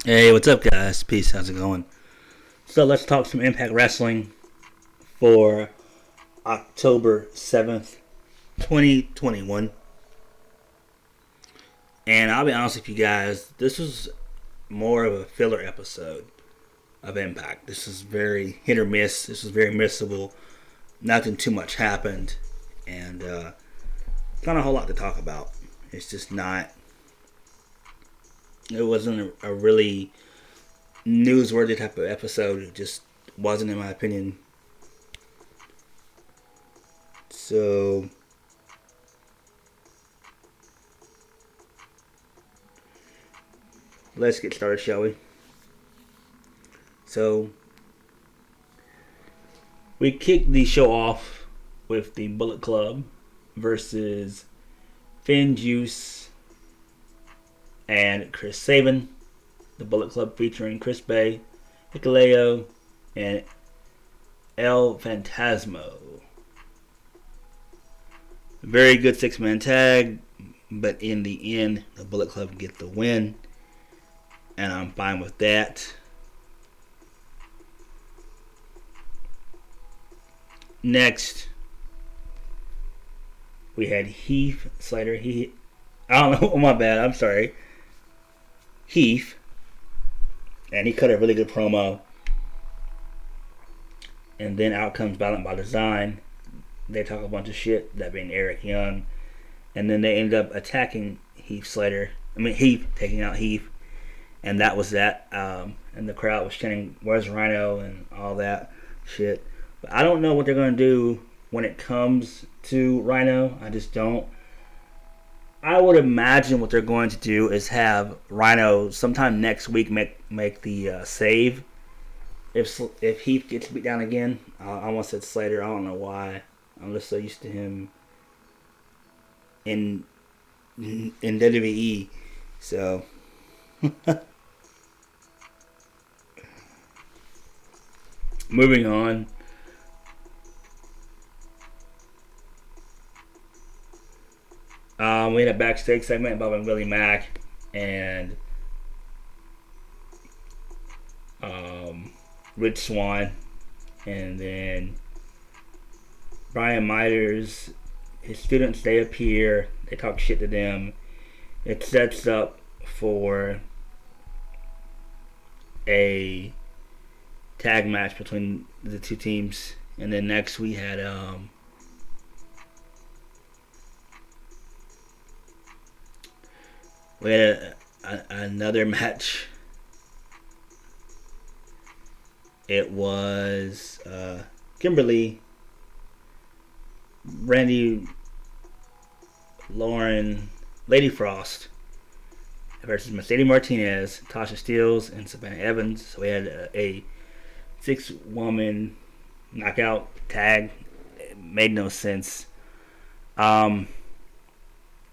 Hey, what's up, guys? Peace. How's it going? So let's talk some Impact Wrestling for October 7th, 2021. And I'll be honest with you guys, this was more of a filler episode of Impact. This is very hit or miss. This was very missable. Nothing too much happened. And not a whole lot to talk about. It's just not. It wasn't a really newsworthy type of episode. It just wasn't, in my opinion. So let's get started, shall we? So we kicked the show off with the Bullet Club versus Finn Juice and Chris Sabin. The Bullet Club featuring Chris Bay, Hikuleo, and El Fantasmo. Very good six-man tag, but in the end, the Bullet Club get the win, and I'm fine with that. Next, we had Heath Slater. I don't know. Oh, my bad. I'm sorry. Heath, and he cut a really good promo. And then out comes Violent by Design. They talk a bunch of shit, that being Eric Young. And then they end up attacking Heath Slater. Heath, taking out Heath. And that was that. And the crowd was chanting, "Where's Rhino?" and all that shit. But I don't know what they're going to do when it comes to Rhino. I just don't. I would imagine what they're going to do is have Rhino sometime next week make the save. If Heath gets beat down again, I almost said Slater. I don't know why. I'm just so used to him in WWE. So moving on. We had a backstage segment involving Willie Mack and Rich Swann, and then Brian Miters. His students, they appear. They talk shit to them. It sets up for a tag match between the two teams. And then next we had another match. It was Kimberly, Randy, Lauren, Lady Frost versus Mercedes Martinez, Tasha Steelz, and Savannah Evans. So we had a 6-woman knockout tag. It made no sense. But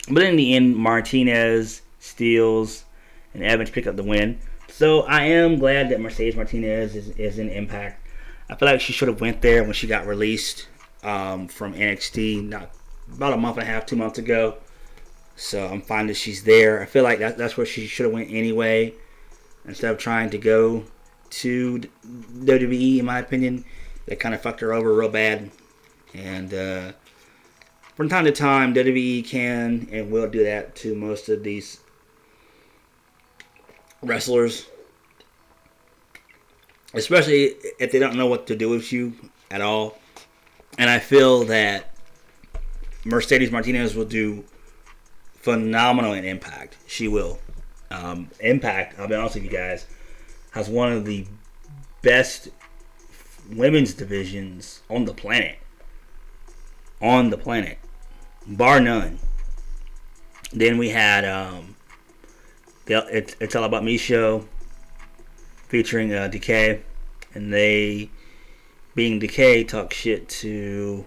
in the end, Martinez, Steelz, and Evans pick up the win. So I am glad that Mercedes Martinez is in Impact. I feel like she should have went there when she got released from NXT about a month and a half, 2 months ago. So I'm fine that she's there. I feel like that's where she should have went anyway, instead of trying to go to WWE. In my opinion, they kind of fucked her over real bad. And from time to time, WWE can and will do that to most of these wrestlers, especially if they don't know what to do with you at all. And I feel that Mercedes Martinez will do phenomenal in Impact. She will. Impact, I'll be honest with you guys, has one of the best women's divisions on the planet. Bar none. Then we had It's All About Me show featuring Decay, and they, being Decay, talk shit to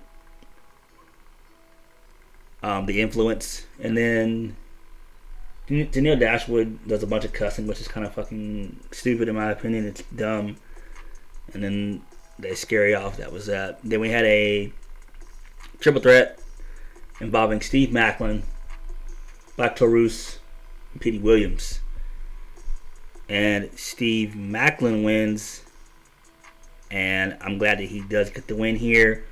the Influence, and then Danielle Dashwood does a bunch of cussing, which is kind of fucking stupid in my opinion. It's dumb. And then they scary off. That was that. Then we had a triple threat involving Steve Macklin, Black Taurus, and Petey Williams. and Steve Macklin wins. And I'm glad that he does get the win here.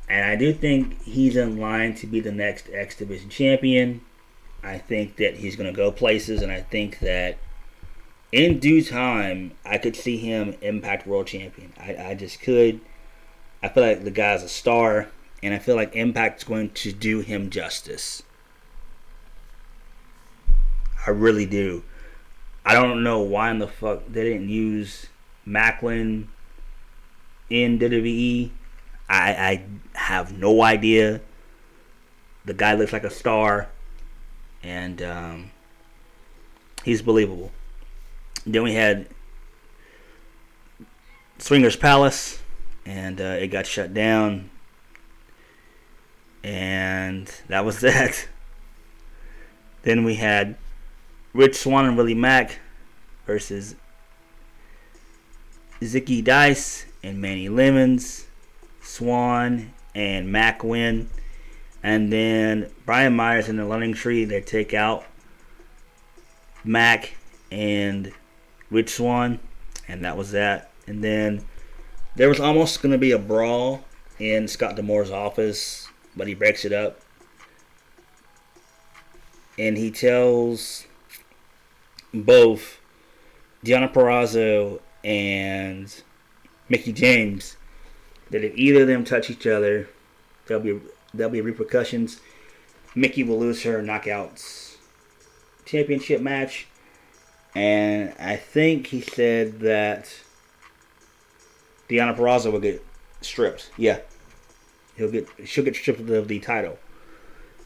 And I do think he's in line to be the next X Division champion. I think that he's going to go places, and I think that in due time, I could see him Impact World Champion. I just could. I feel like the guy's a star, and I feel like Impact's going to do him justice. I really do. I don't know why in the fuck they didn't use Macklin in WWE. I have no idea. The guy looks like a star, and he's believable. Then we had Swingers Palace, and it got shut down, and that was that. Then we had Rich Swann and Willie Mack versus Zicky Dice and Manny Lemons. Swan and Mack win. And then Brian Myers and the Learning Tree, they take out Mack and Rich Swann. And that was that. And then there was almost going to be a brawl in Scott D'Amore's office, but he breaks it up. And he tells both Deonna Purrazzo and Mickie James that if either of them touch each other, there'll be repercussions. Mickie will lose her knockouts championship match, and I think he said that Deonna Purrazzo will get stripped. Yeah, she'll get stripped of the title.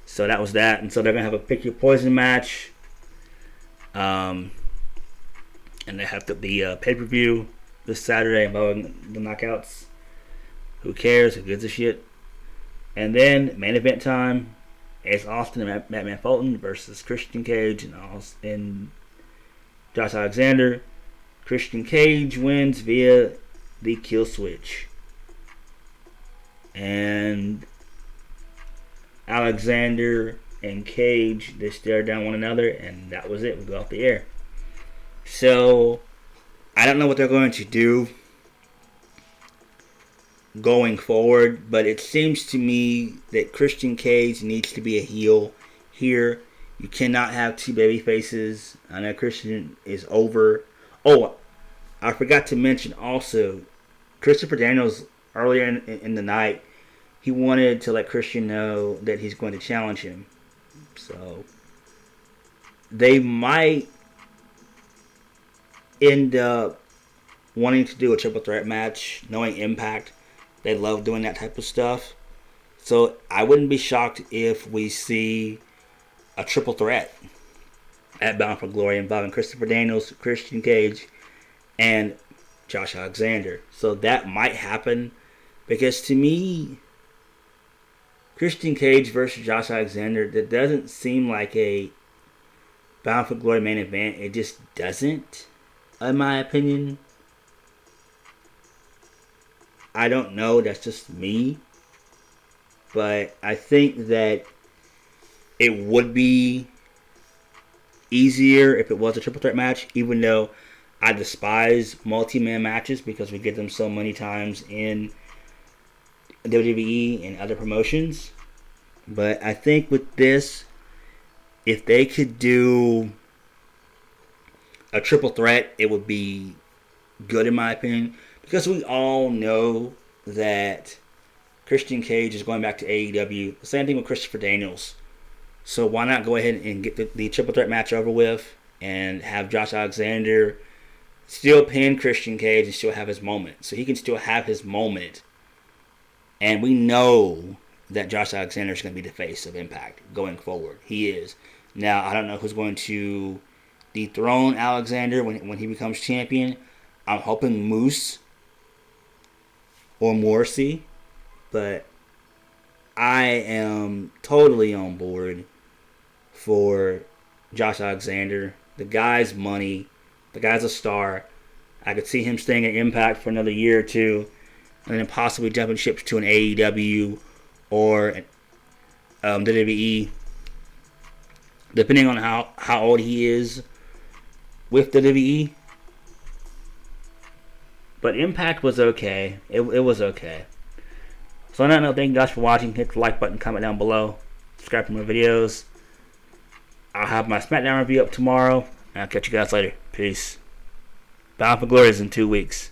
So that was that, and so they're gonna have a pick your poison match. And they have the pay-per-view this Saturday involving the knockouts. Who cares? Who gives a shit? And then main event time: Ace Austin and Madman Fulton versus Christian Cage and Josh Alexander. Christian Cage wins via the kill switch, and Alexander and Cage, they stare down one another, and that was it. We go off the air. So I don't know what they're going to do going forward, but it seems to me that Christian Cage needs to be a heel here. You cannot have two baby faces. I know Christian is over. Oh, I forgot to mention also, Christopher Daniels earlier in the night, he wanted to let Christian know that he's going to challenge him. So they might end up wanting to do a triple threat match, knowing Impact. They love doing that type of stuff. So I wouldn't be shocked if we see a triple threat at Bound for Glory involving Christopher Daniels, Christian Cage, and Josh Alexander. So that might happen, because to me, Christian Cage versus Josh Alexander, that doesn't seem like a Bound for Glory main event. It just doesn't, in my opinion. I don't know, that's just me. But I think that it would be easier if it was a triple threat match, even though I despise multi-man matches because we get them so many times in WWE and other promotions. But I think with this, if they could do a triple threat, it would be good in my opinion, because we all know that Christian Cage is going back to AEW. The same thing with Christopher Daniels. So why not go ahead and get the triple threat match over with and have Josh Alexander still pin Christian Cage and still have his moment. So he can still have his moment. And we know that Josh Alexander is going to be the face of Impact going forward. He is. Now, I don't know who's going to dethrone Alexander when he becomes champion. I'm hoping Moose or Morrissey. But I am totally on board for Josh Alexander. The guy's money. The guy's a star. I could see him staying at Impact for another year or two, and then possibly jumping ships to an AEW or WWE, depending on how old he is. with WWE. But Impact was okay. It was okay. So on that note, thank you guys for watching. Hit the like button, comment down below. Subscribe to my videos. I'll have my SmackDown review up tomorrow. And I'll catch you guys later. Peace. Bound for Glory is in 2 weeks.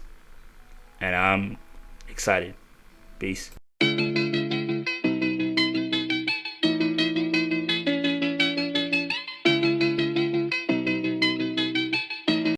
And I'm excited. Peace.